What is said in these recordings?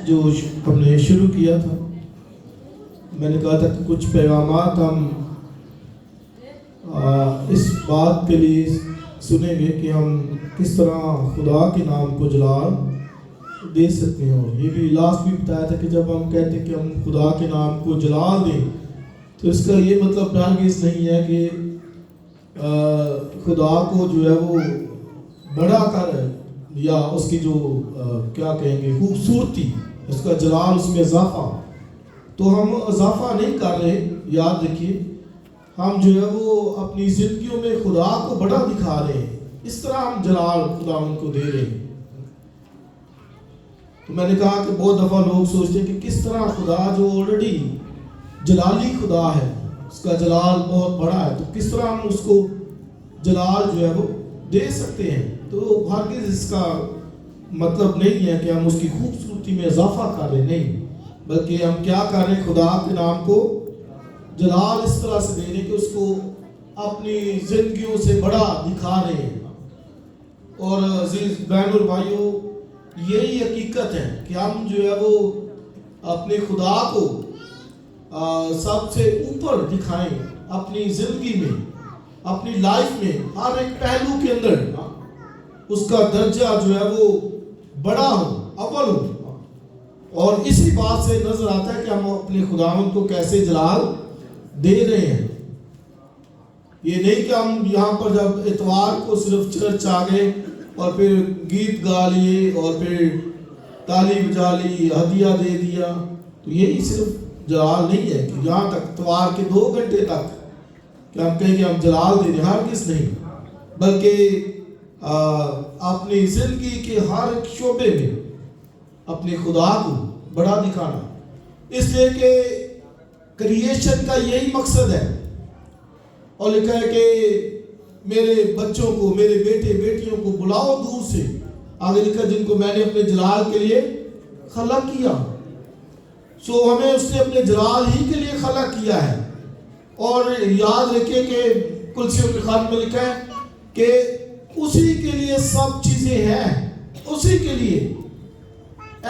जो हमने शुरू किया था, मैंने कहा था कि कुछ पैगामात हम इस बात के लिए सुनेंगे कि हम किस तरह खुदा के नाम को जलाल दे सकते हैं। और ये भी लास्ट भी बताया था कि जब हम कहते हैं कि हम खुदा के नाम को जलाल दें, तो इसका ये मतलब हरगिज़ नहीं है कि खुदा को जो है वो बड़ा कर या उसकी जो क्या कहेंगे खूबसूरती, उसका जलाल, उसमें इजाफा, तो हम इजाफा नहीं कर रहे। याद रखिए, हम जो है वो अपनी जिंदगियों में खुदा को बड़ा दिखा रहे हैं, इस तरह हम जलाल खुदा उनको दे रहे हैं। तो मैंने कहा कि बहुत दफ़ा लोग सोचते हैं कि किस तरह खुदा जो ऑलरेडी जलाली खुदा है, उसका जलाल बहुत बड़ा है, तो किस तरह हम उसको जलाल जो है वो दे सकते हैं। तो हरगिज़ इसका मतलब नहीं है कि हम उसकी खूबसूरती में इजाफा कर रहे, नहीं, बल्कि हम क्या कर रहे हैं, खुदा के नाम को जलाल इस तरह से दे रहे कि उसको अपनी जिंदगियों से बड़ा दिखा रहे हैं। और अजीज बहनों और भाइयों, यही हकीकत है कि हम जो है वो अपने खुदा को सबसे ऊपर दिखाएं अपनी जिंदगी में, अपनी लाइफ में, हर एक पहलू के अंदर उसका दर्जा जो है वो बड़ा हो, अव्वल हो। और इसी बात से नजर आता है कि हम अपने खुदावंद को कैसे जलाल दे रहे हैं। ये नहीं कि हम यहाँ पर जब इतवार को सिर्फ चर्च आ गए और फिर गीत गा लिए और फिर ताली बजा ली, हदिया दे दिया, तो यही सिर्फ जलाल नहीं है कि यहाँ तक इतवार के 2 घंटे तक कि हम कहें कि हम जलाल दे रहे, हरगिज़ नहीं, बल्कि अपनी जिंदगी के हर एक शोबे में अपने खुदा को बड़ा दिखाना। इसलिए कि क्रिएशन का यही मकसद है। और लिखा है कि मेरे बच्चों को, मेरे बेटे बेटियों को बुलाओ दूर से, आगे लिखा जिनको मैंने अपने जलाल के लिए खला किया। सो हमें उसने अपने जलाल ही के लिए खला किया है। और याद रखिए कि कुलसियों के खात में लिखा है कि उसी के लिए सब चीजें हैं, उसी के लिए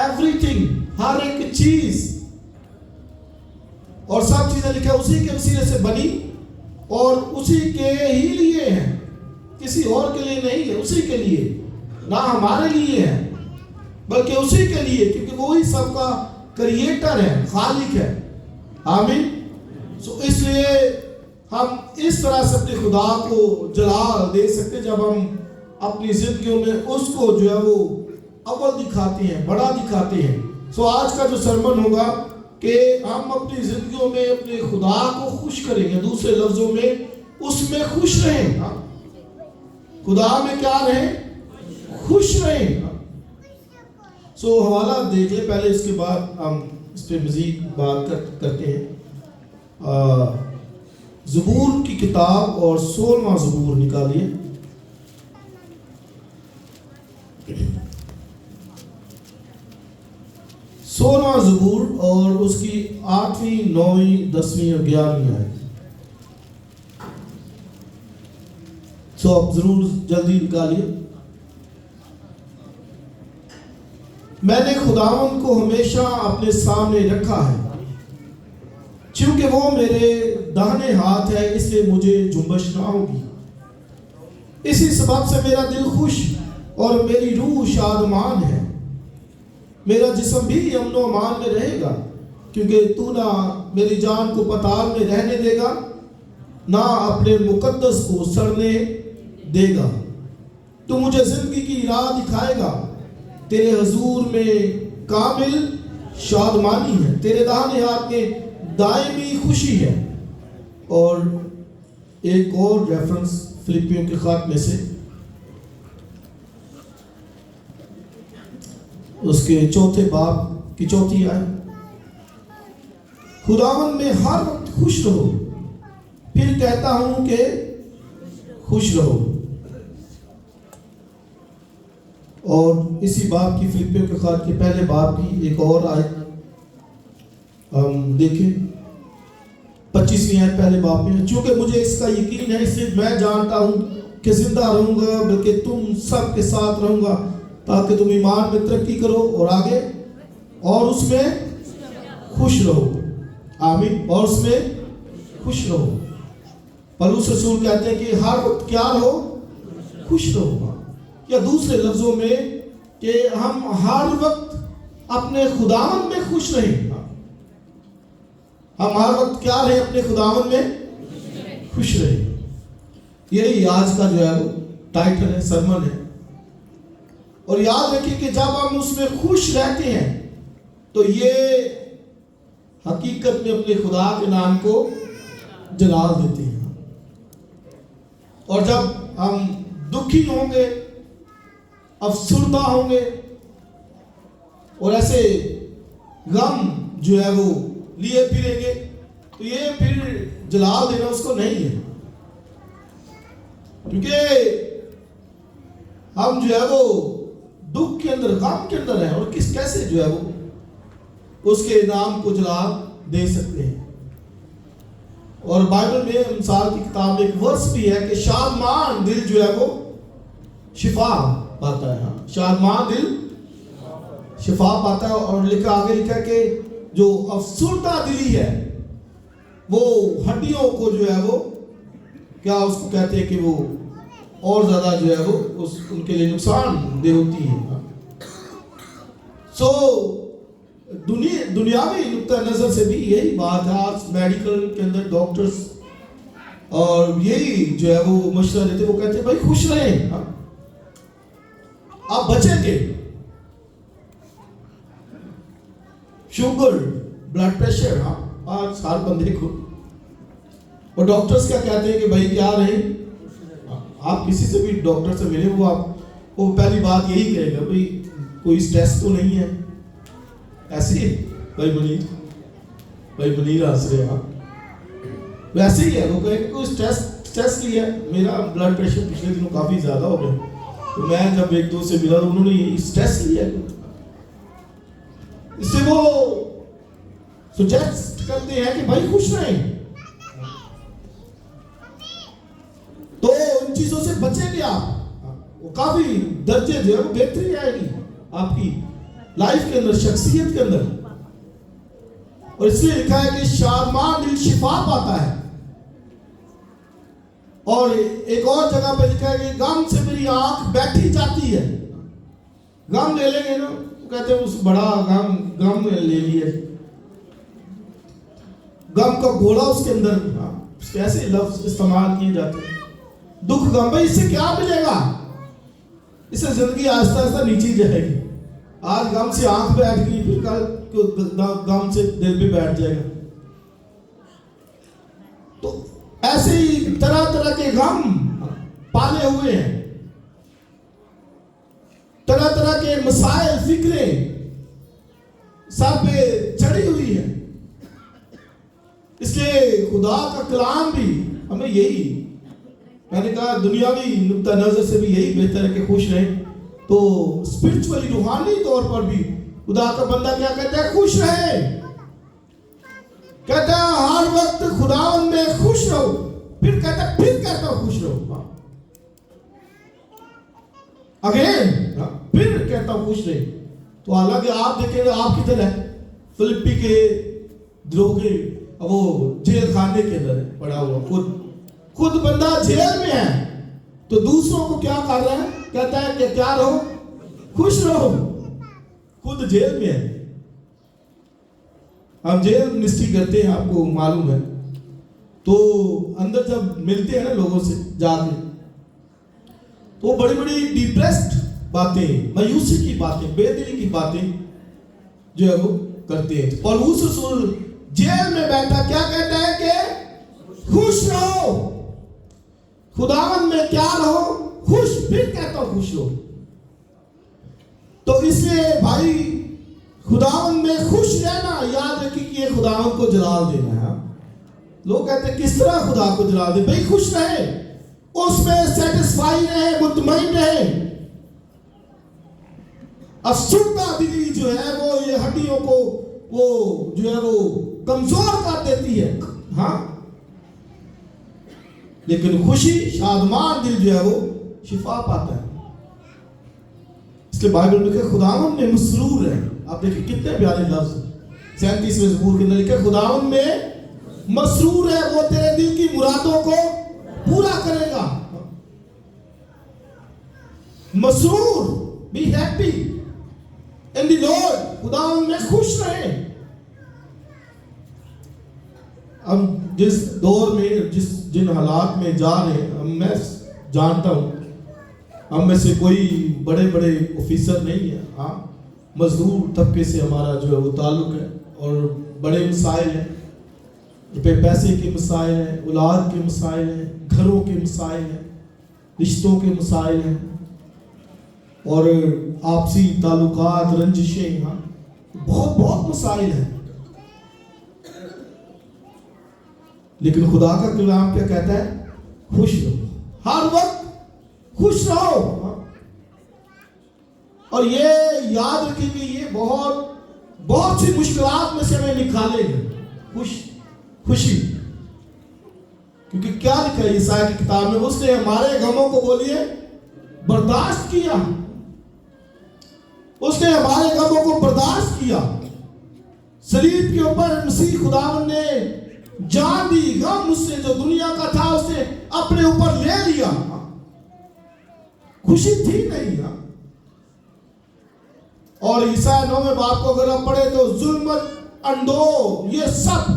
एवरीथिंग, हर एक चीज और सब चीजें लिखा उसी के वसीले से बनी और उसी के ही लिए है, किसी और के लिए नहीं है, उसी के लिए, ना हमारे लिए है बल्कि उसी के लिए, क्योंकि वो ही सबका क्रिएटर है, खालिक है। आमीन। सो इसलिए हम इस तरह से अपने खुदा को जलाल दे सकते जब हम अपनी जिंदगियों में उसको जो है वो अव्वल दिखाते हैं, बड़ा दिखाते हैं। सो आज का जो सरमन होगा कि हम अपनी जिंदगियों में अपने खुदा को खुश करेंगे, दूसरे लफ्जों में उसमें खुश रहें। खुदा में क्या रहें? खुश रहें। सो हवाला देख ले पहले, इसके बाद हम इस पर मजीद बात करते हैं। ज़बूर की किताब और 16वां ज़बूर निकालिए। सोलहवां ज़बूर और उसकी 8वीं, 9वीं, 10वीं और 11वीं आयत। सो आप जरूर जल्दी निकालिए। मैंने खुदावंद को हमेशा अपने सामने रखा है, क्योंकि वो मेरे दाहिने हाथ है, इसलिए मुझे जुम्बश ना होगी। इसी सबब से मेरा दिल खुश और मेरी रूह शादमान है। मेरा जिस्म भी अमन व अमान में रहेगा, क्योंकि तू ना मेरी जान को पताल में रहने देगा, ना अपने मुकद्दस को सड़ने देगा। तू मुझे जिंदगी की राह दिखाएगा, तेरे हजूर में कामिल शादमानी है, तेरे दाहिने हाथ में दायमी खुशी है। और एक और रेफरेंस फिलिपियों के खात में से उसके 4 बाब की 4 आयत। खुदावन में हर वक्त खुश रहो, फिर कहता हूं कि खुश रहो। और इसी बाब की, फिलिपियों के खात के पहले बाब की एक और आयत हम देखें, 25वीं आयत पहले बाब में। चूंकि मुझे इसका यकीन है, इसलिए मैं जानता हूं कि जिंदा रहूंगा, बल्कि तुम सब के साथ रहूंगा, ताकि तुम ईमान में तरक्की करो और आगे और उसमें खुश रहो। आमीन। और उसमें खुश रहो। पौलुस रसूल कहते हैं कि हर वक्त क्या रहो? खुश रहो। या दूसरे लफ्जों में कि हम हर वक्त अपने खुदावन में खुश रहें। हम हर वक्त क्या रहे? अपने खुदावन में खुश रहे। यही आज का जो है वो टाइटल है, सरमन है। और याद रखिए कि जब हम उसमें खुश रहते हैं तो ये हकीकत में अपने खुदा के नाम को जलाल देते हैं। और जब हम दुखी होंगे, अफसुर्दा होंगे और ऐसे गम जो है वो लिए फिरेंगे, तो ये फिर जलाल देना उसको नहीं है। क्योंकि हम जो है वो दुख के अंदर, गम के अंदर है, और कैसे जो है वो उसके नाम को जलाल दे सकते हैं। और बाइबल में मिसाल की किताब में एक वर्स भी है कि शादमान दिल जो है वो शिफा पाता है। शादमान दिल शिफा पाता है। और आगे लिखा है कि जो अफसुर्दा दिली है वो हड्डियों को जो है वो क्या उसको कहते हैं कि वो और ज्यादा जो है वो उनके लिए नुकसानदेह होती है। दुनियावी नुक्ता नजर से भी यही बात है। आज मेडिकल के अंदर डॉक्टर्स और यही जो है वो मशवरा देते, वो कहते हैं भाई खुश रहें, आप बचेंगे। शुगर, ब्लड प्रेशर, आज हर बंदे को, और डॉक्टर्स क्या कहते हैं कि भाई क्या रहे? आप किसी से भी डॉक्टर से मिले, वो पहली बात यही कहेगा भाई कोई स्ट्रेस तो नहीं है। ऐसे ही भाई मनीर हंस रहे हैं, वैसे ही है। वो कहेंगे कोई स्ट्रेस की है, मेरा ब्लड प्रेशर पिछले दिनों काफी ज्यादा हो गया, तो मैं जब एक दो से मिला तो उन्होंने स्ट्रेस लिया। इससे वो सुजेस्ट करते हैं कि भाई खुश रहें। तो इन चीजों से बचेंगे आप, वो काफी दर्जे जो है वो बेहतरी आएगी आपकी लाइफ के अंदर, शख्सियत के अंदर। और इसलिए लिखा है कि शादमान दिल शिफा पाता है। और एक और जगह पे लिखा है कि गम से मेरी आंख बैठी जाती है। गम ले लेंगे ना, कहते हैं उस बड़ा गम ले लिए, गम का घोड़ा उसके अंदर, कैसे लफ्ज इस्तेमाल किए जाते हैं, दुख गम। भाई इससे क्या मिलेगा? इससे जिंदगी आहिस्ता आहिस्ता नीचे जाएगी। आज गम से आंख बैठ गई, फिर कल गम से दिल भी बैठ जाएगा। तो ऐसे ही तरह तरह के गम पाले हुए हैं, तरह तरह के मसाइल, फिक्रें सब पे चढ़ी हुई है। इसलिए खुदा का कलाम भी हमें यही, मैंने कहा दुनियावी नुक्ता नजर से भी यही बेहतर है कि खुश रहें। तो स्पिरिचुअली, रूहानी तौर पर भी खुदा का बंदा क्या कहता है? खुश रहे। कहता है हर वक्त खुदावन में खुश रहो। फिर कहता हूं खुश रहो अगेन, फिर कहता हूं खुश रहे। तो हालांकि आप देखेंगे आप किधर है? फिलिप्पी के द्रोगे वो जेल खाने के अंदर पड़ा हुआ, खुद बंदा जेल में है, तो दूसरों को क्या कर रहा है? कहता है कि क्या रहो? खुश रहो। खुद जेल में है। हम जेल मिनिस्ट्री करते हैं, आपको मालूम है। तो अंदर जब मिलते हैं ना लोगों से जाके, तो बड़ी बड़ी डिप्रेस्ड बातें, मायूसी की बातें, बेदिली की बातें जो है वो करते हैं। पौलुस रसूल जेल में बैठा क्या कहता है कि खुश रहो। खुदावन में क्या रहो? खुश। फिर कहता हूं खुश रहो। तो इसलिए भाई खुदावन में खुश रहना, याद रखिए कि ये खुदावन को जलाल देना है। लोग कहते हैं किस तरह खुदा को जलाल दे? भाई खुश रहे, उसमें सेटिस्फाई रहे, मुतमईन रहे। अफसुर्दा दिली जो है वो ये हड्डियों को वो जो है वो कमजोर कर देती है। हाँ, लेकिन खुशी, शादमान दिल जो है वो शिफा पाता है। इसलिए बाइबल में खुदावन में मसरूर है। आप देखिए कितने प्यारे लफ्ज। 37वें ज़बूर के अंदर लिखा है, खुदावन में मसरूर है, वो तेरे दिल की मुरादों को पूरा करेगा। Masroor, be happy in the Lord, खुदावन में खुश रहे। हम जिस दौर में जिन हालात में जा रहे हैं, मैं जानता हूं हम में से कोई बड़े बड़े ऑफिसर नहीं है, हाँ मजदूर तबके से हमारा जो है वो ताल्लुक है, और बड़े मसाइल हैं, रुपए पैसे के मसाइल हैं, औलाद के मसाइल हैं, घरों के मसाइल हैं, रिश्तों के मसाइल हैं, और आपसी ताल्लुकात, रंजिशें, हाँ बहुत बहुत मसाइल हैं। लेकिन खुदा का कलाम क्या कहता है? खुश रहो, हर वक्त खुश रहो। और ये याद रखिए कि ये बहुत सी मुश्किलात में से हमें निकालेगा खुशी। क्योंकि क्या लिखा है ईसाया की किताब में? उसने हमारे गमों को बोलिए बर्दाश्त किया, उसने हमारे गमों को बर्दाश्त किया। सलीब के ऊपर मसीह खुदावन ने जान दी, गम उससे जो दुनिया का था उसने अपने ऊपर ले लिया। खुशी थी नहीं। और ईसाया 9वें बाब को अगर आप पढ़े तो जुल्म, अंधो, ये सब,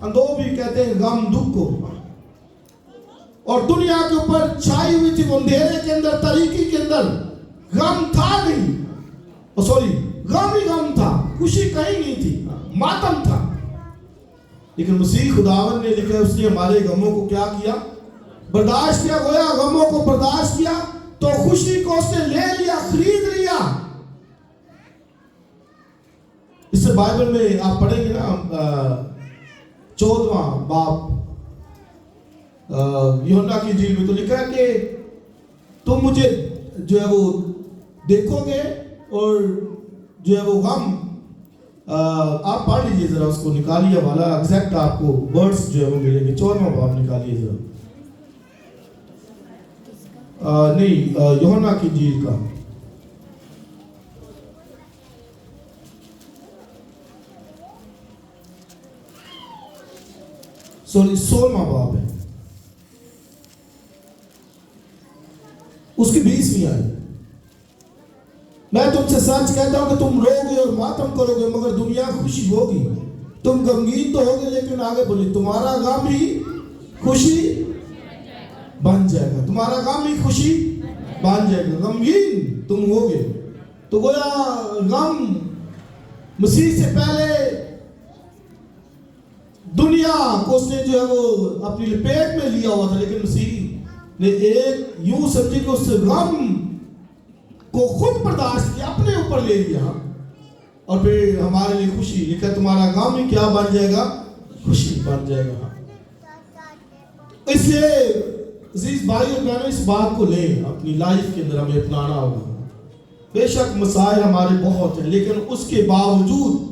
अंधो भी कहते हैं गम, दुख को, और दुनिया के ऊपर छाई हुई थी अंधेरे के अंदर, तारीकी के अंदर गम था नहीं, सॉरी गम ही गम था, खुशी कहीं नहीं थी, मातम था। लेकिन मसीह खुदावन ने लिखा, उसने हमारे गमों को क्या किया? बर्दाश्त किया। गोया गमों को बर्दाश्त किया तो खुशी को उसने ले लिया, खरीद लिया। इससे बाइबल में आप पढ़ेंगे ना, 14वां बाब यूहन्ना की इंजील में तो लिखा है कि तुम मुझे जो है वो देखोगे, और जो है वो गम, आप पढ़ लीजिए जरा, उसको निकालिए वाला एग्जैक्ट आपको वर्ड्स जो है वो मिलेंगे। 14वां बाब निकालिए जरा, नहीं यूहन्ना की इंजील का, सॉरी 16वां बाब है, उसकी 20वीं आयत। मैं तुमसे सच कहता हूं कि तुम रोगे और मातम करोगे, मगर दुनिया खुशी होगी। तुम गमगीन तो होगे, लेकिन आगे बोली, तुम्हारा गम ही खुशी बन जाएगा। तुम्हारा गम ही खुशी बन जाएगा। गमगीन तुम होगे। तो गोया गम मसीह से पहले दुनिया को उसने जो है वो अपनी लपेट में लिया हुआ था, लेकिन मसीह ने एक यूं समझी कि उस गम को खुद बर्दाश्त किया, अपने ऊपर ले लिया, और फिर हमारे लिए खुशी। लिखा तुम्हारा गम ही क्या बन जाएगा? खुशी बन जाएगा। इसलिए अजीज भाई और बहनों, इस बात को ले अपनी लाइफ के अंदर हमें अपनाना होगा। बेशक मसाइल हमारे बहुत हैं, लेकिन उसके बावजूद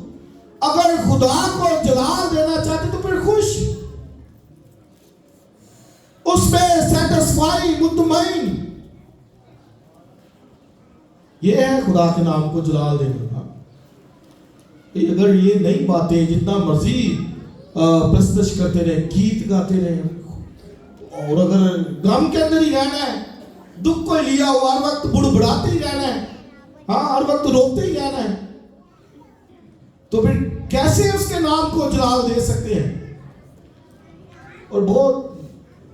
अगर खुदा को जलाल देना चाहते तो फिर खुश, उसमें सेटिस्फाई, मुतमईन, ये है खुदा के नाम को जलाल देना। अगर ये नई बातें जितना मर्जी प्रस्तुत करते रहे, गीत गाते रहे, और अगर गम के अंदर ही रहना है, दुख को लिया हुआ हर वक्त बुड़बुड़ाते ही रहना है, हाँ हर वक्त रोते ही रहना है, तो फिर कैसे उसके नाम को जलाल दे सकते हैं? और बहुत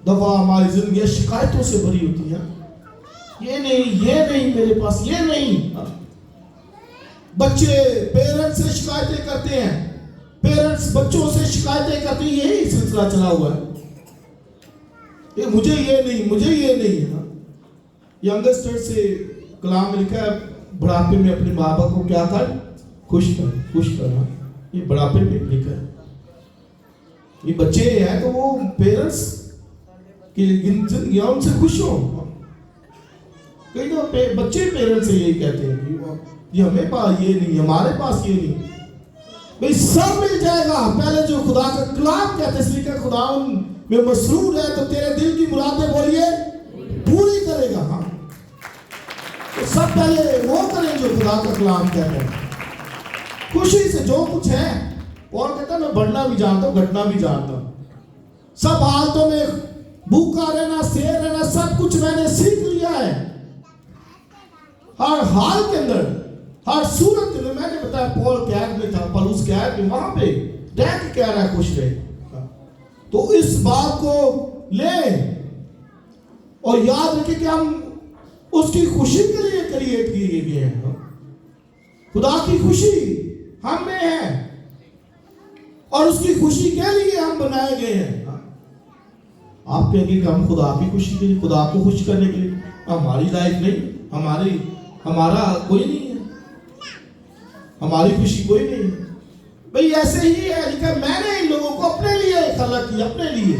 दफा हमारी जिंदगी शिकायतों से भरी होती है। ये नहीं मेरे पास, ये नहीं। बच्चे पेरेंट्स से शिकायतें करते हैं, पेरेंट्स बच्चों से शिकायतें करते हैं, यही सिलसिला चला हुआ है। ये मुझे ये नहीं। यंगस्टर से कलाम में लिखा है, बुढ़ापे में अपने माँ बाप को क्या कर? खुश करना। ये बुढ़ापे में लिखा है। ये बच्चे हैं तो वो पेरेंट्स की जिंदगियां उनसे खुश हो। कई तो बच्चे पेरेंट्स से यही कहते हैं कि ये हमें पास ये नहीं, हमारे पास ये नहीं। भाई सब मिल जाएगा। पहले जो खुदा का कलाम कहते, इसलिए का खुदा में मसरूर है तो तेरे दिल की मुरादें बोलिए पूरी करेगा। हाँ, तो सब पहले वो करें जो खुदा का कलाम कहते हैं। खुशी से जो कुछ है, और कहता मैं बढ़ना भी जानता हूँ, घटना भी जानता हूँ, सब हालतों में भूखा रहना, शेर रहना, सब कुछ मैंने सीख लिया है। हर हाल के अंदर, हर सूरत के अंदर, मैंने बताया पॉल कैद में था, पलूस कैद में, वहां पे रह के कह रहा है खुश रहे। तो इस बात को ले और याद रखें कि हम उसकी खुशी के लिए क्रिएट किए गए हैं। खुदा की खुशी हम में है और उसकी खुशी के लिए हम बनाए गए हैं। आप कहेंगे कि हम खुदा की खुशी के लिए, खुदा को खुश करने के लिए, हमारी लाइफ नहीं, हमारा कोई नहीं है, हमारी खुशी कोई नहीं है। भाई ऐसे ही है, लेकिन मैंने इन लोगों को अपने लिए खलक किया, अपने लिए।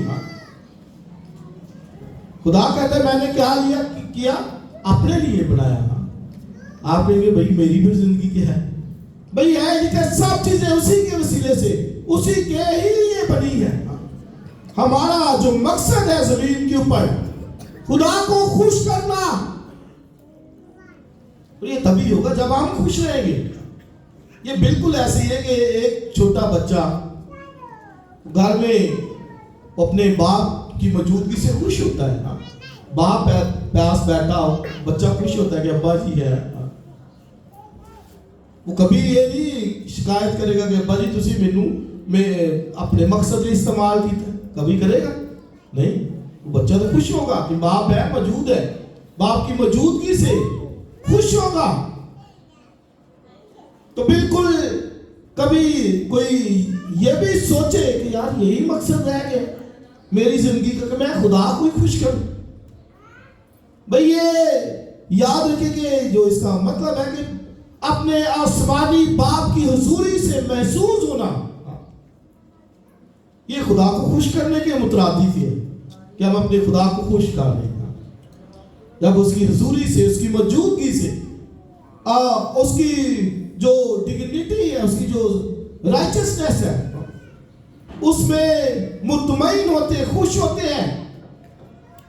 खुदा कहता है मैंने क्या किया, अपने लिए बनाया। आप कहेंगे भाई मेरी भी जिंदगी क्या है? भाई है, लेकिन सब चीजें उसी के वसीले से, उसी के ही लिए बनी है। हमारा जो मकसद है जमीन के ऊपर, खुदा को खुश करना, तो ये तभी होगा जब हम खुश रहेंगे। ये बिल्कुल ऐसे ही है कि एक छोटा बच्चा घर में अपने बाप की मौजूदगी से खुश होता है। बाप पास बैठा हो, बच्चा खुश होता है कि अब्बा जी है। वो कभी ये नहीं शिकायत करेगा कि अब्बा जी तुसी मैनू मैं अपने मकसद में इस्तेमाल किया, कभी करेगा नहीं। वो बच्चा तो खुश होगा कि बाप है, मौजूद है, बाप की मौजूदगी से खुश होगा। तो बिल्कुल कभी कोई ये भी सोचे कि यार यही मकसद रह गया मेरी जिंदगी का कि मैं खुदा को ही खुश करूं। भाई ये याद रखें कि जो इसका मतलब है कि अपने आसमानी बाप की हुजूरी से महसूस होना, ये खुदा को खुश करने के मुतरादिफ है कि हम अपने खुदा को खुश कर लें। जब उसकी हुजूरी से, उसकी मौजूदगी से, उसकी जो डिग्निटी है, उसकी जो राइचसनेस है, उसमें मुतमईन होते हैं, खुश होते हैं।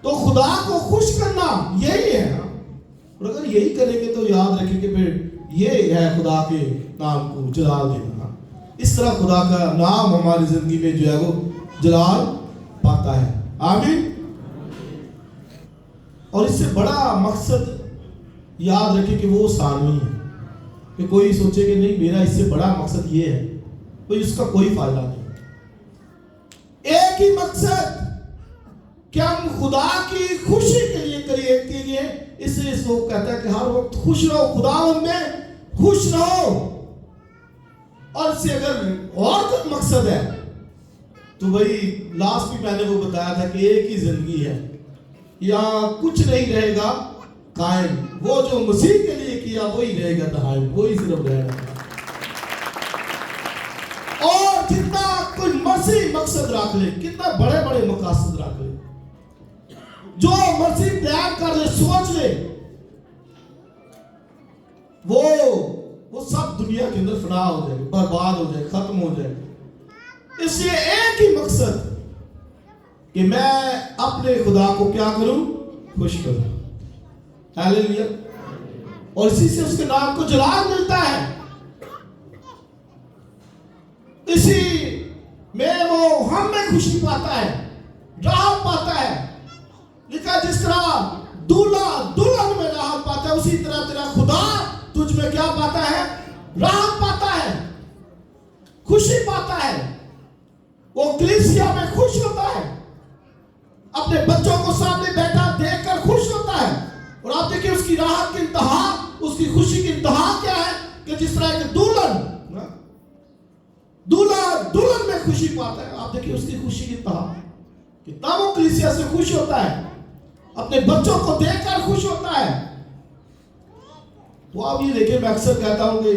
तो खुदा को खुश करना यही है। और अगर यही करेंगे तो याद रखें कि फिर ये है खुदा के नाम को जलाल देना। इस तरह खुदा का नाम हमारी जिंदगी में जो है वो जलाल पाता है। आमीन। और इससे बड़ा मकसद याद रखें कि वो सानवी है, कि कोई सोचे कि नहीं मेरा इससे बड़ा मकसद ये है, तो इसका कोई फायदा नहीं। एक ही मकसद कि हम खुदा की खुशी के लिए क्रिएट किए गए। इसलिए इसको कहता है कि हर वक्त खुश रहो, खुदा में खुश रहो। और इससे अगर और कोई मकसद है तो भाई लास्ट भी मैंने वो बताया था कि एक ही जिंदगी है, यहाँ कुछ नहीं रहेगा कायम। वो जो मसीह के लिए किया वही रहेगा दायम, वही सिर्फ रहेगा। और जितना कोई मसीह मकसद रख ले, कितना बड़े बड़े मकासद रख ले, जो मसीह प्लान कर ले, सोच ले, वो सब दुनिया के अंदर फना हो जाए, बर्बाद हो जाए, खत्म हो जाए। इसलिए एक ही मकसद कि मैं अपने खुदा को क्या करूं, खुश करूं। हालेलुया। और इसी से उसके नाम को जलाल मिलता है। इसी में वो हम में खुशी पाता है, राहत पाता है। लिखा जिस तरह दूल्हा दुल्हन में राहत पाता है, उसी तरह तेरा खुदा तुझ में क्या पाता है, राहत पाता है, खुशी पाता है। वो कलीसिया में खुश होता है, अपने बच्चों को सामने बैठा देखकर खुश होता है। और आप देखिए उसकी राहत की इंतहा, उसकी खुशी की इंतहा क्या है कि जिस तरह के दूल्हा दुल्हन में खुशी पाता है, आप देखिए उसकी खुशी की इंतहा कितना वो कलीसिया से खुश होता है, अपने बच्चों को देखकर खुश होता है। तो आप ये देखिए, मैं अक्सर कहता हूं कि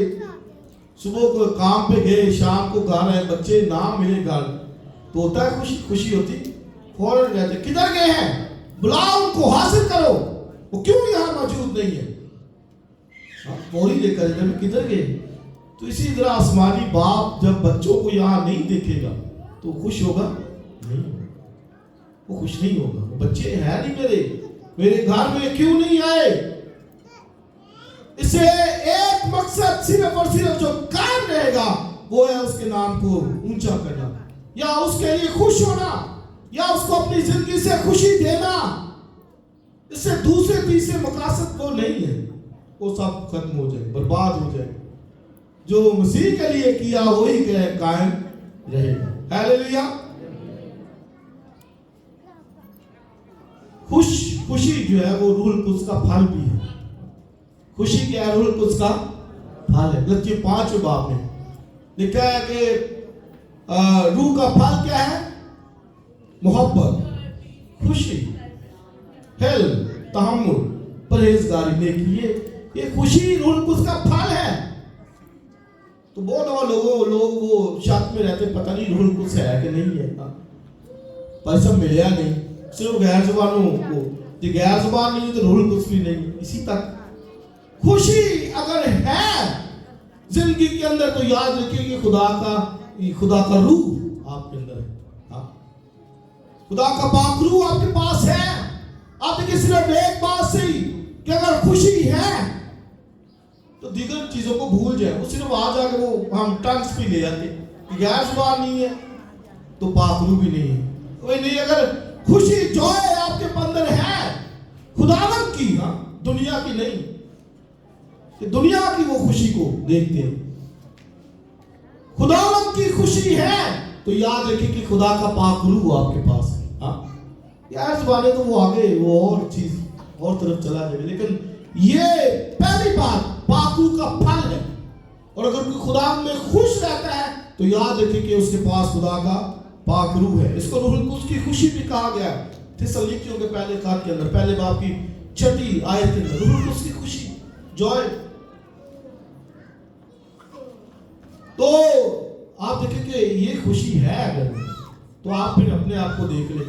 सुबह को काम पे गए, शाम को घर आए, बच्चे ना मिले घर, तो होता है खुशी होती, फौरन कहते किधर गए हैं, बुलाओ उनको, हासिल करो, वो क्यों यहाँ मौजूद नहीं है, फौरी लेकर किधर गए। तो इसी तरह आसमानी बाप जब बच्चों को यहाँ नहीं देखेगा तो खुश होगा नहीं, वो खुश नहीं होगा। बच्चे हैं नहीं मेरे घर में, क्यों नहीं आए, इसे एक मकसद सिर्फ और सिर्फ जो कायम रहेगा वो है उसके नाम को ऊंचा करना, या उसके लिए खुश होना, या उसको अपनी जिंदगी से खुशी देना। इससे दूसरे तीसरे मकासद वो नहीं है, वो सब खत्म हो जाए, बर्बाद हो जाए। जो मसीह के लिए किया वही कायम रहेगा। हालेलुया। खुशी जो है वो रूह कुद्स का फल भी है। खुशी क्या है? रूह कुद्स का फल है। गलतियों 5 बाब में लिखा है कि रूह का फल क्या है? मोहब्बत, खुशी, हिल्म, तहम्मुल, परहेजगारी, नेकी। ये खुशी रूह कुद्स का फल है। तो बहुत दफा लोग वो शक में रहते, पता नहीं रूह कुद्स है कि नहीं है, पर सब मिलया नहीं। सिर्फ गैर जुबानों को, जो गैर जुबान नहीं तो रूह कुद्स भी नहीं। इसी तक खुशी अगर है जिंदगी के अंदर तो याद रखिए कि खुदा का रूह आपके अंदर है। खुदा का पाक रूह आपके पास है। आप देखिए सिर्फ एक बात सही कि अगर खुशी है तो दीगर चीजों को भूल जाए। वो सिर्फ आ जाके वो हम टंग्स भी ले जाते, गैर जुबान नहीं है तो पाक रूह भी नहीं है। वही नहीं, अगर खुशी जॉय आपके अंदर है खुदावंद की, दुनिया की नहीं, कि दुनिया की वो खुशी को देखते हैं। खुदावंद की खुशी है तो याद रखिए कि खुदा का पाक रूह आपके पास है। यार जुबाने तो वो आगे वो और चीज और तरफ चला जाएगा, लेकिन ये पहली बात पाक रूह का फल है। और अगर कोई खुदा में खुश रहता है तो याद रखिए कि उसके पास खुदा का पाक रूह है। इसको रूह कुद्स की खुशी भी कहा गया है। थिस्सलुनीकियों के पहले खत के अंदर पहले बाब की 6 आयत के अंदर रूह कुद्स की खुशी, जॉय। तो आप देखें कि ये खुशी है अगर, तो आप फिर अपने आप को देख ले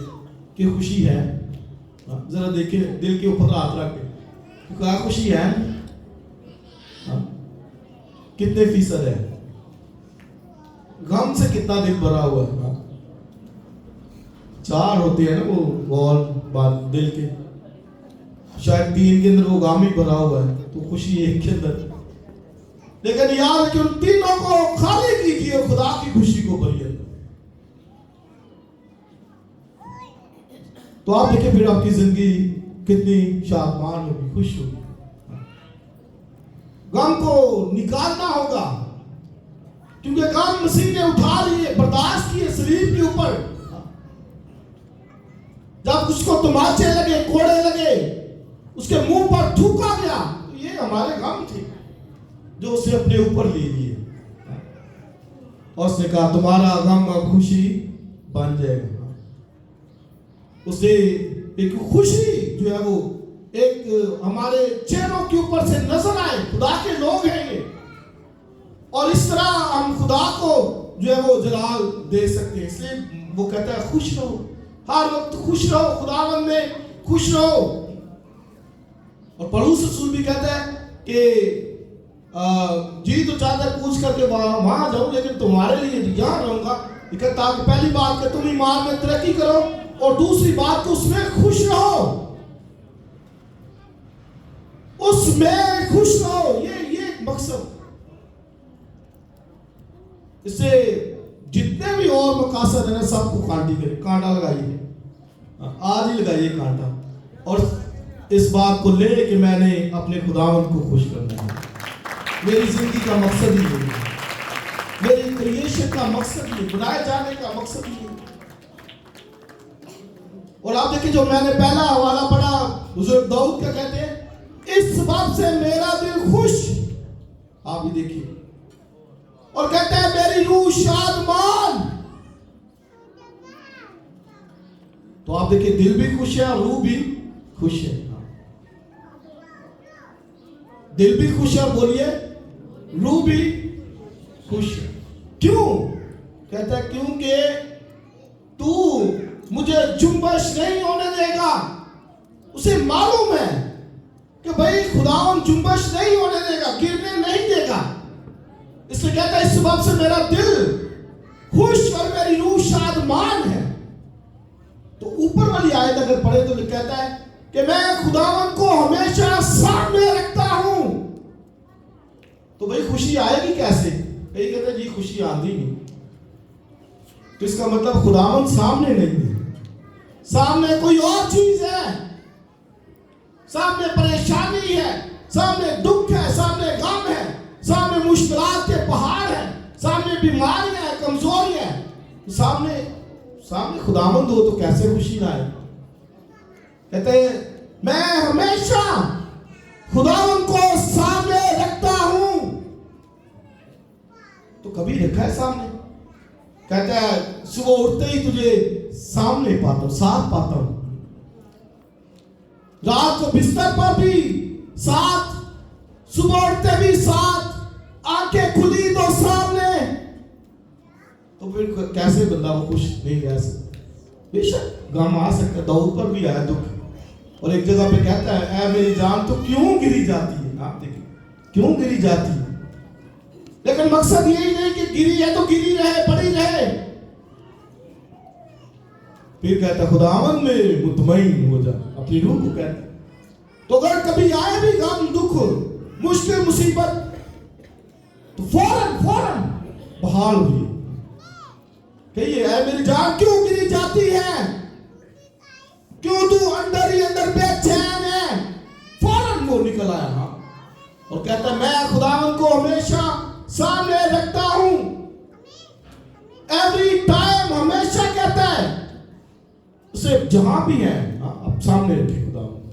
कि खुशी है। जरा देखिए दिल के ऊपर हाथ रख के, क्या खुशी है? कितने फीसद है? गम से कितना दिल भरा हुआ है? 4 होते हैं ना वो वॉल बात दिल के, शायद 3 के अंदर वो गम ही भरा हुआ है, तो खुशी 1 के अंदर। लेकिन याद कि उन तीनों को खाली कीजिए, खुदा की खुशी को भरिए। तो आप देखिए फिर आपकी जिंदगी कितनी शादमान होगी, खुश होगी। गम को निकालना होगा, क्योंकि गम मसीह ने उठा लिए, बर्दाश्त किए सलीब के ऊपर। जब उसको तमाचे लगे, कोड़े लगे, उसके मुंह पर थूका गया, तो ये हमारे गम थे जो उसे अपने ऊपर ले लिए। और उसने कहा तुम्हारा गम अब खुशी बन जाएगा। उसे एक खुशी जो है वो एक हमारे चेहरों के ऊपर से नजर आए, खुदा के लोग हैं ये, और इस तरह हम खुदा को जो है वो जलाल दे सकते हैं। इसलिए वो कहता है खुश रहो, हर वक्त खुश रहो, खुदावंद में खुश रहो। और पौलुस रसूल भी कहता है कि जी तो चाहता है कूच करके वहां जाऊं, लेकिन तुम्हारे लिए यहाँ रहूंगा, ताकि पहली बात कि तुम ईमान में तरक्की करो, और दूसरी बात कि उसमें खुश रहो, उसमें खुश रहो। ये मकसद। इससे जितने भी और मकासद है ना, सबको कांटा लगाइए, आज ही लगाइए कांटा, और इस बात को ले कि मैंने अपने खुदावंद को खुश करना है। मेरी जिंदगी का मकसद ही है, मेरी क्रिएशन का मकसद ही, बनाए जाने का मकसद ही है। और आप देखिए जो मैंने पहला हवाला पढ़ा, बुजुर्ग दाऊद क्या कहते हैं, इस सबब से मेरा दिल खुश। आप भी देखिए, और कहते हैं मेरी रूह शादमान। तो आप देखिए दिल भी खुश है और रूह भी खुश है। दिल भी खुश है, बोलिए, रूह भी खुश है। क्यों? कहता है क्योंकि तू मुझे जुम्बश नहीं होने देगा। उसे मालूम है कि भाई खुदावन जुम्बश नहीं होने देगा, गिरने नहीं देगा। इसलिए कहता है इस सबब से मेरा दिल खुश और मेरी रूह शादमान है। तो ऊपर वाली आयत अगर पढ़े तो कहता है कि मैं खुदावन को हमेशा सामने रखता हूं। तो भाई खुशी आएगी कैसे? कई कहते हैं जी खुशी आती नहीं, तो इसका मतलब खुदावंद सामने नहीं है, सामने कोई और चीज है, सामने परेशानी है, सामने दुख है, सामने गम है, सामने मुश्किलात के पहाड़ है, सामने बीमारियां है, कमजोरी है। सामने खुदावंद हो तो कैसे खुशी ना आए? कहते हैं मैं हमेशा खुदावंद को सामने रखता हूं। तो कभी रखा है सामने? कहता है सुबह उठते ही तुझे सामने पाता हूं, साथ पाता हूं, रात को बिस्तर पर भी साथ, सुबह उठते भी साथ, आंखें खुली तो सामने। तो फिर कैसे बंदा वो खुश नहीं रह सकता? बेशक गम आ सकता, दाऊद पर भी आया दुख, और एक जगह पे कहता है ऐ मेरी जान तो क्यों गिरी जाती है। आप देखिए क्यों गिरी जाती है, लेकिन मकसद यही नहीं कि गिरी है तो गिरी रहे, पड़ी रहे। फिर कहता खुदावंद में मुतमईन हो जा, अपनी रूह को कहता। तो अगर कभी आए भी गम, दुख, मुश्किल, मुसीबत, तो फौरन बहाल हुई, कहिए ऐ मेरी जान क्यों गिरी जाती है, क्यों तू अंदर ही अंदर बेचैन है? फौरन वो निकल आया हाँ, और कहता मैं खुदावंद को हमेशा सामने रखता हूं, एवरी टाइम, हमेशा कहता है उसे जहां भी है आप सामने रखे खुदावंद।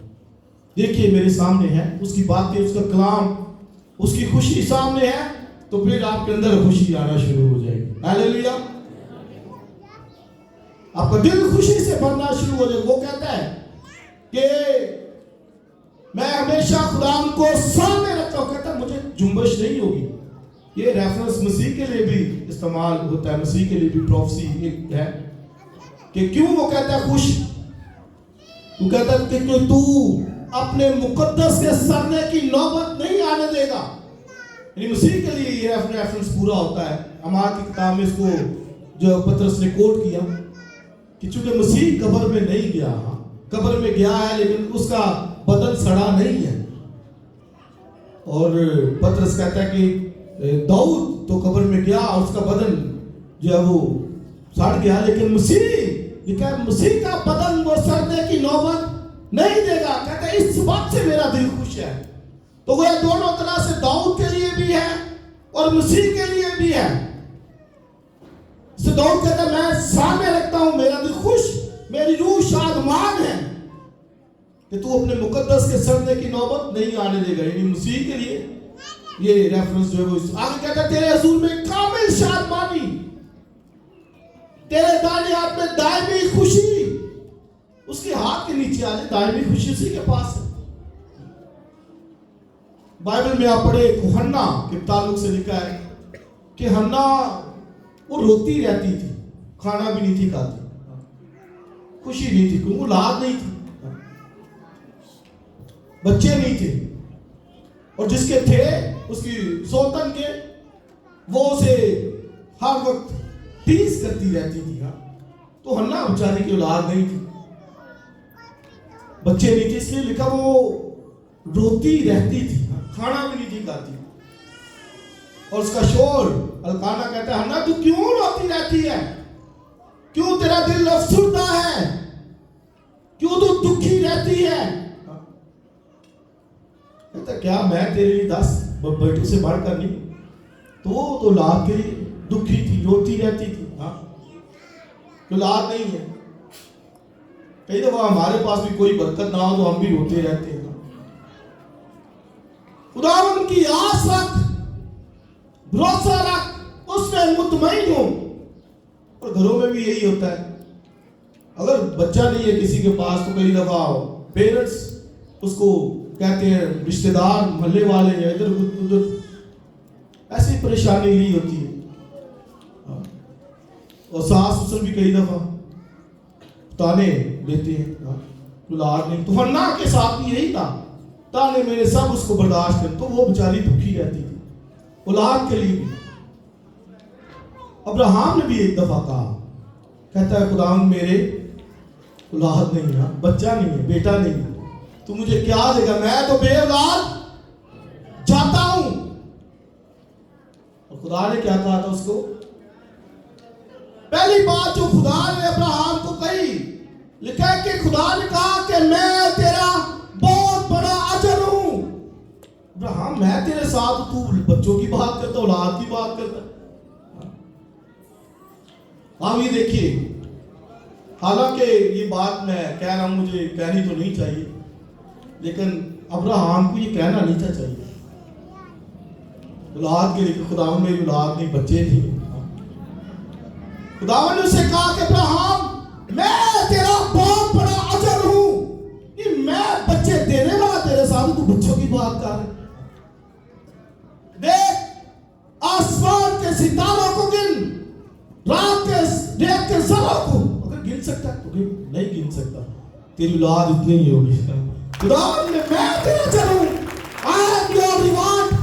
देखिए मेरे सामने है, उसकी बातें, उसका कलाम, उसकी खुशी सामने है, तो फिर आपके अंदर खुशी आना शुरू हो जाएगी। हालेलुया, आपका दिल खुशी से भरना शुरू हो जाएगा। वो कहता है कि मैं हमेशा खुदावंद को सामने रखता हूं, कहता मुझे जुम्बश नहीं होगी। ये रेफरेंस मसीह के लिए भी इस्तेमाल होता है, मसीह के लिए भी प्रोफेसी एक है कि क्यों वो कहता है खुश, वो कहता है कि तू अपने मुकद्दस के सड़ने की नौबत नहीं आने देगा। यानी मसीह के लिए ये रेफरेंस पूरा होता है। अमार की किताब में इसको जो पतरस ने कोट किया कि चूंकि मसीह कब्र में नहीं गया, कब्र में गया है लेकिन उसका बदन सड़ा नहीं है। और पतरस कहता है कि दाऊद तो कब्र में गया, उसका बदन जो है वो सड़ गया, लेकिन मसीह का बदन वो सड़ने की नौबत नहीं देगा। कहता है इस बात से मेरा दिल खुश है। तो वह दोनों तरह से दाऊद के लिए भी है और मसीह के लिए भी है। दाऊद कहता है मैं सामने रखता हूं, मेरा दिल खुश, मेरी रूह शादमान है कि तू अपने मुकद्दस के सड़ने की नौबत नहीं आने देगा। यानी मसीह के लिए ये रेफरेंस जो है वो आगे कहता है तेरे हुजूर में कामिल शादमानी, तेरे दाहिने हाथ में दायमी खुशी। उसके हाथ के नीचे आ जाए दायमी खुशी उसी के पास है। बाइबल में आप पढ़े हन्ना के ताल्लुक से लिखा है कि हन्ना वो रोती रहती थी, खाना भी नहीं थी खाती, खुशी नहीं थी, क्योंकि औलाद नहीं थी, बच्चे नहीं थे, और जिसके थे उसकी सौतन के वो उसे हर वक्त टीज करती रहती थी। तो हन्ना बेचारी की औलाद नहीं थी, बच्चे नहीं थे, इसलिए लिखा वो रोती रहती थी, खाना भी नहीं थी खाती। और उसका शोर अल्काना कहता है हन्ना तू क्यों रोती रहती है, क्यों तेरा दिल अफसुर्दा है, क्यों तू दुखी रहती है? कहता क्या मैं तेरे लिए 10 बेटों से बढ़कर नहीं? तो औलाद के लिए दुखी थी, रोती रहती थी। औलाद नहीं है। कई दफा हमारे पास भी कोई बरकत ना हो तो हम भी रोते रहते हैं। खुदावंद की आस रख, भरोसा रख, उसमें मुतमईन हो। और घरों में भी यही होता है, अगर बच्चा नहीं है किसी के पास तो कई दफा पेरेंट्स उसको कहते हैं, रिश्तेदार मोहल्ले वाले या इधर उधर ऐसी परेशानी ली होती है। और सास ससुर भी कई दफा ताने देते हैं, औलाद नहीं। तो हन्ना के साथ भी यही था, ताने मेरे सब उसको बर्दाश्त कर, तो वो बेचारी दुखी रहती थी औलाद के लिए भी। अब्राहम ने भी एक दफा कहा, कहता है खुदावंद मेरे औलाद नहीं है, बच्चा नहीं है, बेटा नहीं है, तू मुझे क्या देगा? मैं तो बेऔलाद जाता हूं। खुदा ने क्या कहा था उसको? पहली बात जो खुदा ने अब्राहम को कही, लिखा है कि खुदा ने कहा कि मैं तेरा बहुत बड़ा अजर हूं। अब्राहम मैं तेरे साथ, तू बच्चों की बात करता, औलाद की बात करता। आप ये देखिए, हालांकि ये बात मैं कह रहा हूं, मुझे कहनी तो नहीं चाहिए, लेकिन अब्राहम को ये कहना नहीं था चाहिए। औलाद के लिए खुदावन मेरी औलाद नहीं, बच्चे थे। खुदावन ने उसे कहा कि अब्राहम मैं तेरा बहुत बड़ा अजर हूं, कि मैं बच्चे देने वाला तेरे साथ, तू बच्चों की बात कर। देख आसमान के सितारों को गिन, रात के रेत के जरों को अगर गिन सकता है तो गिन, नहीं गिन सकता, तेरी औलाद इतनी ही होगी। खुदावन ने मैं तेरा चलूं, आई एम योर रिवार्ड।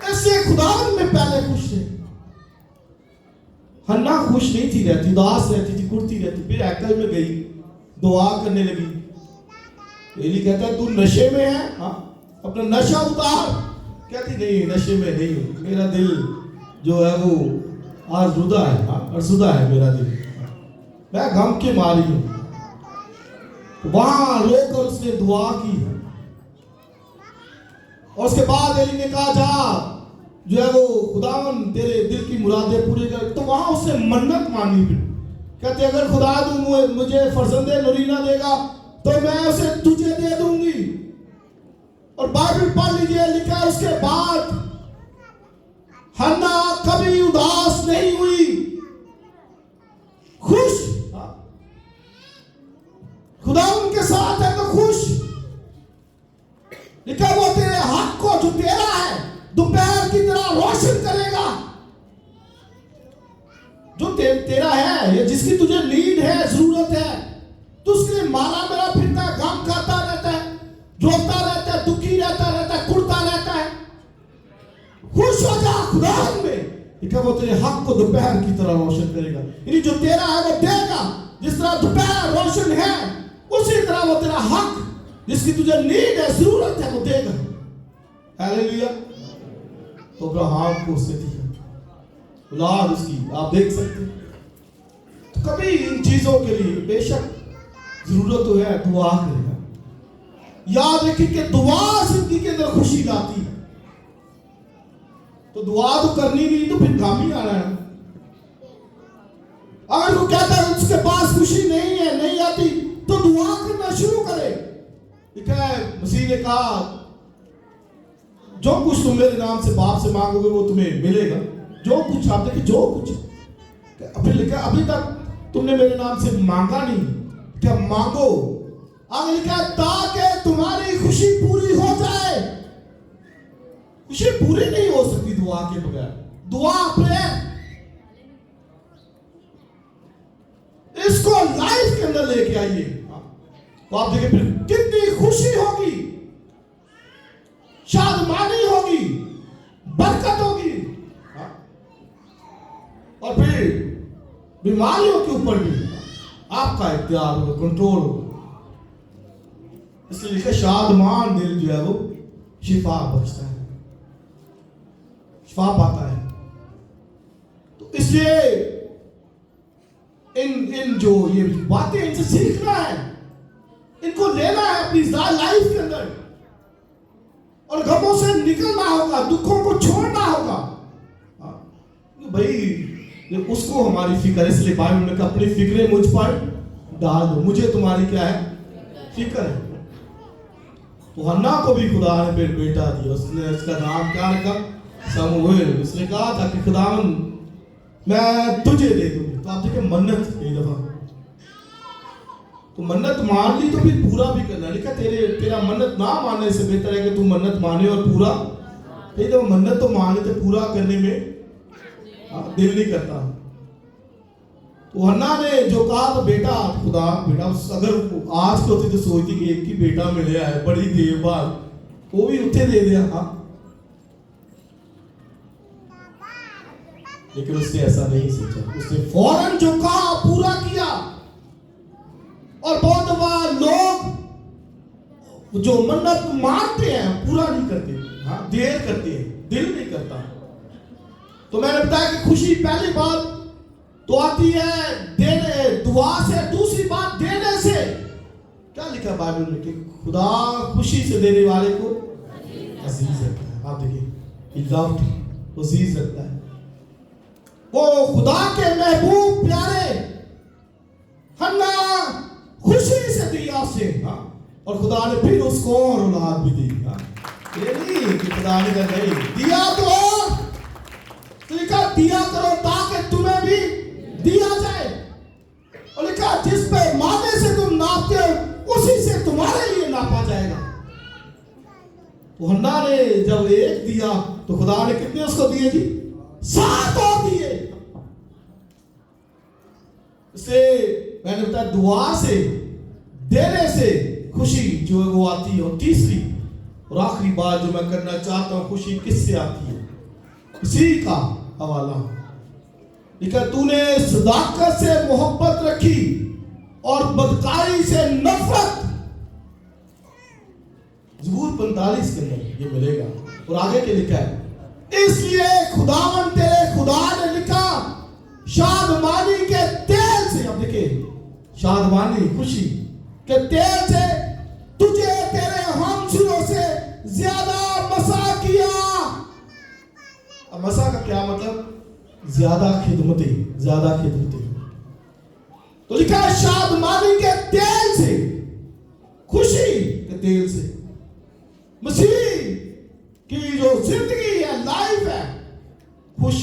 ऐसे खुदावन में पहले खुश थे। हन्ना खुश नहीं थी रहती, उदास रहती थी, कुड़ती रहती। फिर हैकल में गई, दुआ करने लगी। एली कहता है तू नशे में है, हाँ अपना नशा उतार। कहती नहीं नशे में नहीं हूं, मेरा दिल जो है वो आज़ुदा है, आज़ुदा है मेरा दिल, मैं गम के मारी हूं। वहां रोकर उसने दुआ की, और उसके बाद एली ने कहा जा जो है वो खुदावन तेरे दिल की मुरादें पूरी कर। तो वहां उसने मन्नत मांगी। फिर कहते अगर खुदा तू मुझे फर्जंदे नूरीना देगा तो मैं उसे तुझे दे दूंगी। और बाइबल पढ़ लीजिए, लिखा है उसके बाद हन्ना कभी उदास नहीं हुई, खुश। खुदा उनके साथ है तो खुश। लिखा वो तेरे हक को जो तेरा है दोपहर की तरह रोशन करेगा। जो तेरा है, ये जिसकी तुझे नीड है, जरूरत है, तो उसके लिए मारा मेरा फिरता है, गम खाता रहता है, रोता रहता है, दुखी रहता है, कुड़ता रहता है। खुश हो जा खुदा में, लिखा वो तेरे हक को दोपहर की तरह रोशन करेगा। यानी जो तेरा है वो देगा, जिस तरह दोपहर रोशन है उसी तरह वो तेरा हक, जिसकी तुझे नीड है, जरूरत है, वो देगा। हालेलुया। तो अब्राहम को उससे थी औलाद उसकी, आप देख सकते हैं। तो कभी इन चीजों के लिए बेशक जरूरत तो है, दुआ करेगा। याद रखिए कि दुआ जिंदगी के अंदर खुशी लाती है। तो दुआ तो करनी नहीं, तो फिर काम ही आना है। अगर वो कहता है उसके पास खुशी नहीं है, नहीं आती, तो दुआ करना शुरू करे। लिखा है मसीह ने कहा जो कुछ तुम मेरे नाम से बाप से मांगोगे वो तुम्हें मिलेगा। जो कुछ आप देखिए, जो कुछ फिर लिखा अभी तक तुमने मेरे नाम से मांगा नहीं, क्या मांगो। आगे लिखा ताकि तुम्हारी खुशी पूरी हो जाए। खुशी पूरी नहीं हो सकती दुआ के बगैर। दुआ प्रेयर, इसको लाइफ के अंदर लेके आइए, तो आप देखिए फिर कितनी खुशी होगी, शादमानी होगी, बरकत होगी। और फिर बीमारियों के ऊपर भी आपका इख्तियार होगा, कंट्रोल होगा। इसलिए लिखा शादमान दिल जो है वो शिफा बचता है, शिफा पाता है। तो इसलिए इन जो ये बातें इनसे सीखना है, इनको लेना है अपनी लाइफ के अंदर, और गमों से निकलना होगा, दुखों को छोड़ना होगा। भाई उसको हमारी फिक्र है, इसलिए बाइबल में कहा अपनी फिक्रें मुझ पर डाल दो, मुझे तुम्हारी क्या है फिक्र है। तो हन्ना को भी खुदा ने फिर बेटा दिया, उसने उसका नाम क्या रखा? शमूएल। उसने कहा था कि खुदावन मैं तुझे दे दूंगी। तो आप देखिए मन्नत एक दफा, तो मन्नत मान ली तो फिर पूरा भी करना। लिखा तेरा मन्नत ना मानने से बेहतर है कि तू मन्नत माने और पूरा। तो मन्नत तो माने तो पूरा करने में दिल नहीं करता। तो हन्ना ने जो कहा तो बेटा खुदा बेटा, अगर आज के होती तो सोचती कि एक ही बेटा मिले है बड़ी देर बाद, वो भी उठे दे दिया। हाँ, लेकिन उसने ऐसा नहीं सोचा, उसने फौरन जो कहा पूरा किया। और बहुत बार लोग जो मन्नत मानते हैं पूरा नहीं करते, हाँ देर करते हैं, दिल नहीं करता। तो मैंने बताया कि खुशी पहली बात तो आती है देने, दुआ से। दूसरी बात देने से। क्या लिखा बाइबल में कि खुदा खुशी से देने वाले को अजीज रखता है। आप देखिए, अजीज रखता है। वो खुदा के महबूब प्यारे हन्ना खुशी से दिया उसे, और खुदा ने फिर उसको और औलाद भी दी। ये नहीं कि खुदा ने नहीं दिया तो लिखा दिया करो ताकि तुम्हें भी दिया जाए। और लिखा जिस पे माने से तुम नापते हो उसी से तुम्हारे लिए नापा जाएगा। तो हन्ना ने जब एक दिया तो खुदा ने कितने उसको दिए जी? 7 और दिए। इससे मैंने बताया दुआ से, देने से खुशी जो है वो आती है। और तीसरी और आखिरी बात जो मैं करना चाहता हूं, खुशी किससे आती है? इसी का हवाला लिखा, तूने सदाकत से मोहब्बत रखी और बदकारी से नफरत। ज़बूर 45 के अंदर ये मिलेगा। और आगे के लिखा है, इसलिए खुदावन तेरे खुदा ने लिखा शादमानी के तेल से। अब देखिए, शादमानी खुशी के तेल से तुझे तेरे हमशुरों से ज्यादा मसा किया। अब मसा का क्या मतलब? ज्यादा खिदमती, ज्यादा खिदमती। तो लिखा है शादमानी के तेल से, खुशी के तेल से। मसीह की जो जिंदगी है, लाइफ है, खुश।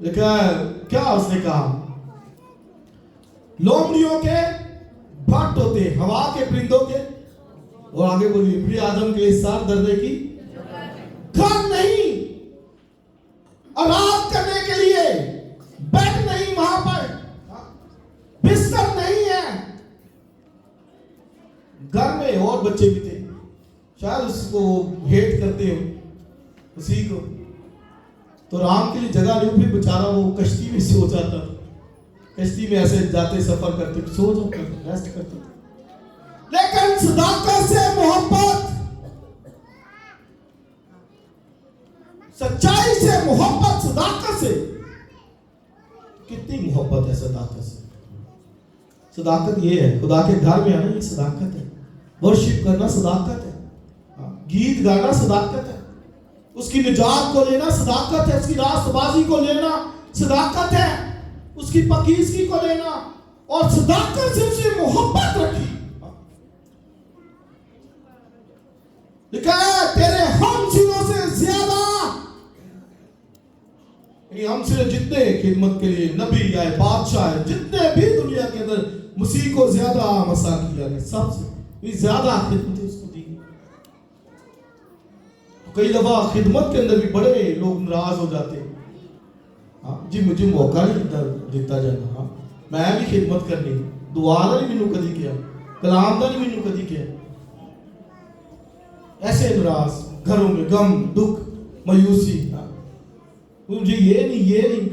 लिखा है क्या उसने कहा, लोमड़ियों के भट्ट होते, हवा के परिंदों के। और आगे बोलिए, प्रिय आदम के साथ दर्दे की घर नहीं, आराम करने के लिए बेड नहीं, वहां पर बिस्तर नहीं है। घर में और बच्चे भी थे, शायद उसको हेट करते हो उसी को। तो राम के लिए जगह नहीं, फिर बेचारा वो कश्ती में सो जाता था। कश्ती में ऐसे जाते, सफर करते, सो जाते, रेस्ट करते थे। लेकिन सदाकत से मोहब्बत, सच्चाई से मोहब्बत, सदाकत से। कितनी मोहब्बत है सदाकत से। सदाकत ये है, खुदा के घर में आना ये सदाकत है। वर्शिप करना सदाकत है। गीत गाना सदाकत है। उसकी निजात को लेना सदाकत है। उसकी रास्तबाजी को लेना सदाकत है। उसकी पकीज़गी को लेना और सदाकत से उससे मोहब्बत रखी। लिखा है तेरे हमशुरों से ज्यादा, हमसे जितने खिदमत के लिए नबी आए, बादशाह है, जितने भी दुनिया के अंदर मसीह को ज्यादा मसा किया गया, सबसे ज्यादा खिदमत उसको दी। कई दफा खिदमत के अंदर भी बड़े लोग नाराज हो जाते हैं। जी मुझे मौका नहीं दिता जाना, मैं भी खिदमत करनी, दुआ का नहीं मैनू कदी किया, कलाम का नहीं मैनू कदी किया। ऐसे नाराज, घरों में गम, दुख, मायूसी, मुझे ये नहीं।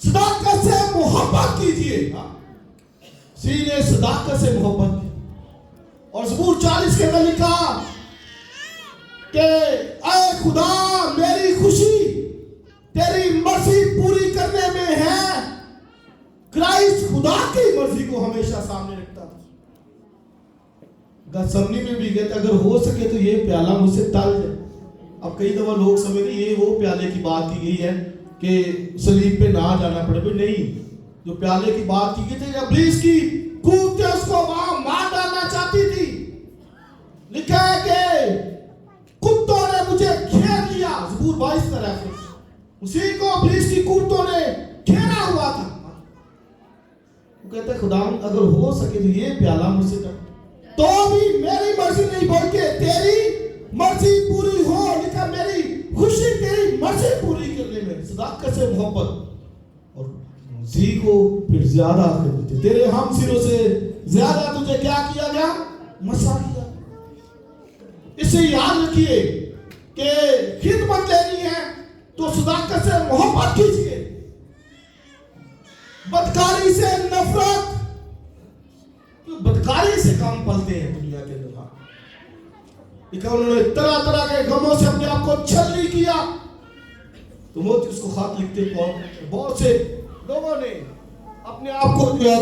सदाकत से मोहब्बत कीजिए। सीने सदाकत से मोहब्बत की। और ज़बूर 40 के अंदर लिखा कि ऐ खुदा मेरी खुशी तेरी मर्जी पूरी करने में है। क्राइस्ट खुदा की मर्जी को हमेशा सामने रखता था। गसमनी में भी कहता अगर हो सके तो ये प्याला मुझसे टल जाए। अब कई दफा लोग समझते ये वो प्याले की बात की गई है कि सलीब पे ना जाना पड़े। भाई नहीं, जो प्याले की बात की गई थी, इब्लीस की कूदते उसको वहां मार डालना चाहती थी। लिखा है कि कुत्तों ने मुझे घेर लिया। ज़बूर 22 का रेफरेंस, उसी को इब्लीस की कुत्तों ने घेरा हुआ था। वो कहते खुदा अगर हो सके तो ये प्याला मुझसे तो भी मेरी मर्जी नहीं बल्कि तेरी मर्जी पूरी हो। लिखा मेरी खुशी तेरी मर्जी पूरी करने में, सदाकत से मोहब्बत। और मसीह को फिर ज्यादा खिदमत, तेरे हम सिरों से ज्यादा तुझे क्या किया गया? मसा किया। इसे याद रखिए कि खिदमत लेनी है तो सदाकत से मोहब्बत कीजिए, बदकारी से नफरत। बदकारी से काम पलते हैं दुनिया के अंदर। लिखा उन्होंने तरह तरह के गमों से अपने आप को छलनी किया। तो मोती उसको खत लिखते बहुत से लोगों ने अपने आप को जो है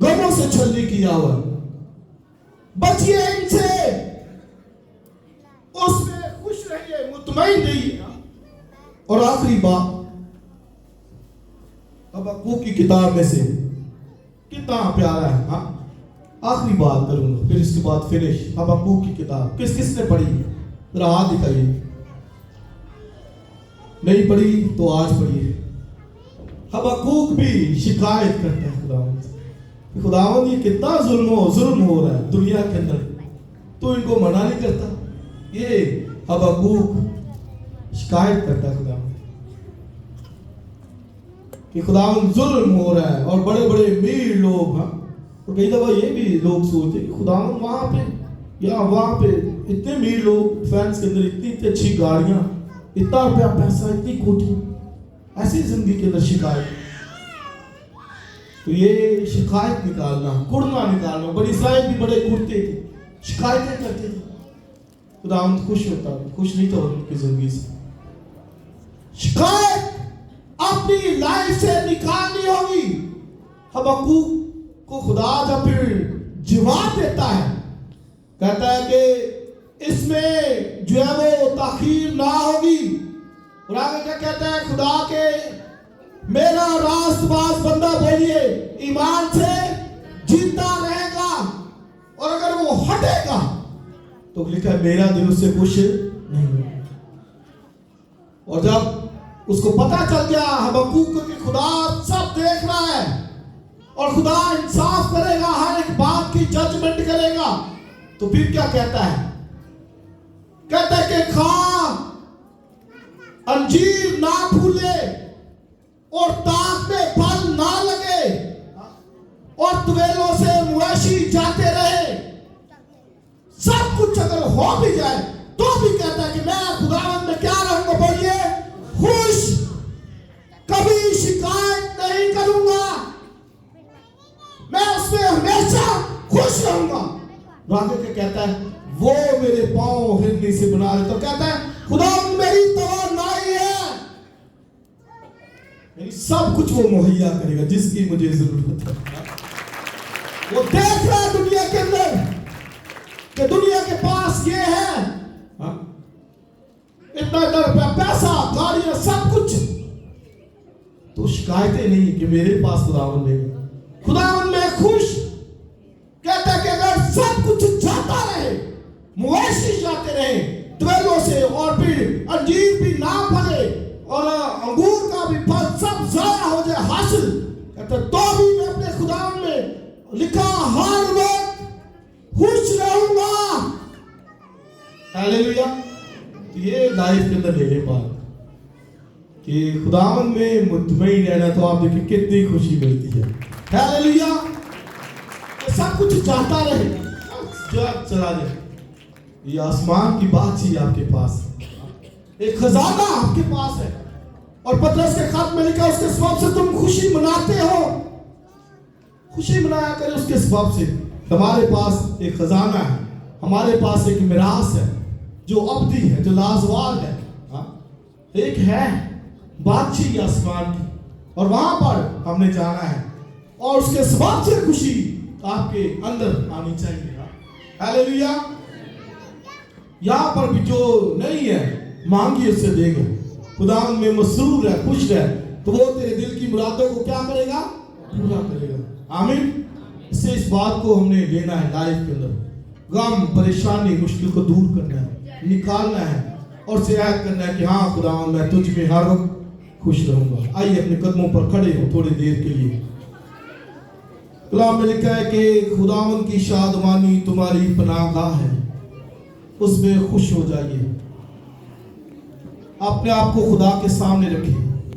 गमों से छलनी किया हुआ। बचिए इनसे, उसमें खुश रहिए, मुतमईन रहिए। और आखिरी बात हबक्कूक की किताब में से कितना प्यारा है। हाँ, आखिरी बात करूंगा, फिर इसके बाद फिनिश। हबक्कूक की किताब किस किस ने पढ़ी? जरा हाथ दिखाइए। नहीं पढ़ी तो आज पढ़िए। हबक्कूक भी शिकायत करता है खुदावंद से, खुदावंद ये कितना जुल्म हो रहा है दुनिया के अंदर, तो इनको मना नहीं करता। ये हबक्कूक शिकायत करता है खुदावंद कि खुदावंद जुल्म हो रहा है। और बड़े बड़े अमीर लोग, हाँ, और कई दफा ये भी लोग सोचते कि खुदावंद वहां पे या वहां पे इतने अमीर लोग, फैंस के अंदर इतनी अच्छी गाड़ियां, इतना रुपया पैसा, इतनी कोठी, ऐसी जिंदगी के अंदर शिकायत। तो ये शिकायत निकालना, कुड़ना निकालना। बड़ी इस्राएल भी बड़े कुड़ते थे, शिकायतें करते थे। खुदावंद खुश होता, खुश नहीं था उनकी जिंदगी से। शिकायत अपनी लाइफ से निकालनी होगी। हबक्कूक को खुदा जब फिर जवाब देता है, कहता है कि इसमें जो है वो ताखीर ना होगी। और आगे क्या कहता है? खुदा के मेरा रास्तबाज बंदा बोलिए ईमान से जीता रहेगा, और अगर वो हटेगा तो लिखा है मेरा दिल उससे खुश नहीं। और जब उसको पता चल गया हबक्कूक को कि खुदा सब देख रहा है और खुदा इंसाफ करेगा, हर एक बात की जजमेंट करेगा, तो फिर क्या कहता है? कहता है कि खा, अंजीर ना फूले और ताक में फल ना लगे और तुवेलों से मवेशी जाते रहे, सब कुछ अगर हो भी जाए तो भी कहता है कि मैं खुदावंद में क्या रहूंगा? बोलिए खुश, कभी शिकायत नहीं करूंगा, मैं उसमें हमेशा खुश रहूंगा। आगे क्या कहता है? वो मेरे पांव हिरनी से बना ले। तो कहता है खुदावंद मेरी तवानाई है, मेरी सब कुछ वो मुहैया करेगा जिसकी मुझे जरूरत है। वो देख रहा है दुनिया के अंदर कि दुनिया के पास ये है, हाँ? इतना रुपया, पैसा, गाड़ियां, सब कुछ, तो शिकायतें नहीं कि मेरे पास खुदावंद नहीं। खुदावंद में खुश। कहता है कि अगर सब कुछ जाता रहे, मवेशी जाते रहे तुवेलों से, और फिर अंजीर भी ना फले और अंगूर का भी फल सब जाया हो जाए हासिल, कहता तो भी मैं अपने खुदावंद में लिखा हर वक्त खुश रहूंगा। हालेलुया। तो ये लाइफ के अंदर ले ले बात कि खुदावंद में मुतमईन रहना, तो आप देखिए कितनी खुशी मिलती है। हालेलुया। सब कुछ जाता रहे, चला जाए, ये आसमान की बात ही आपके पास है, एक खजाना आपके पास है। और पतरस के खत में लिखा उसके सबब से तुम खुशी मनाते हो। खुशी मनाया करें उसके सबब से। हमारे पास एक खजाना है, हमारे पास एक मिरास है जो अब्दी है, जो लाजवाब है। एक है बादशाही आसमान की, और वहां पर हमने जाना है, और उसके सबब से खुशी आपके अंदर आनी चाहिए। हालेलुया। यहां पर भी जो नहीं है मांगिए उससे देगा। खुदावंद में मसरूर है, खुश है, तो वो तेरे दिल की मुरादों को क्या करेगा? पूरा करेगा। आमीन। इससे इस बात को हमने लेना है लाइफ के अंदर, गम, परेशानी, मुश्किल को दूर करना है, निकालना है, और शिकायत करना है कि हाँ खुदावंद मैं तुझ में हर वक्त खुश रहूंगा। आइए अपने कदमों पर खड़े हो थोड़ी देर के लिए। कलाम में लिखा है कि खुदावंद की शादमानी तुम्हारी पनाहगाह है, उसमें खुश हो जाइए। अपने आप को खुदा के सामने रखिए।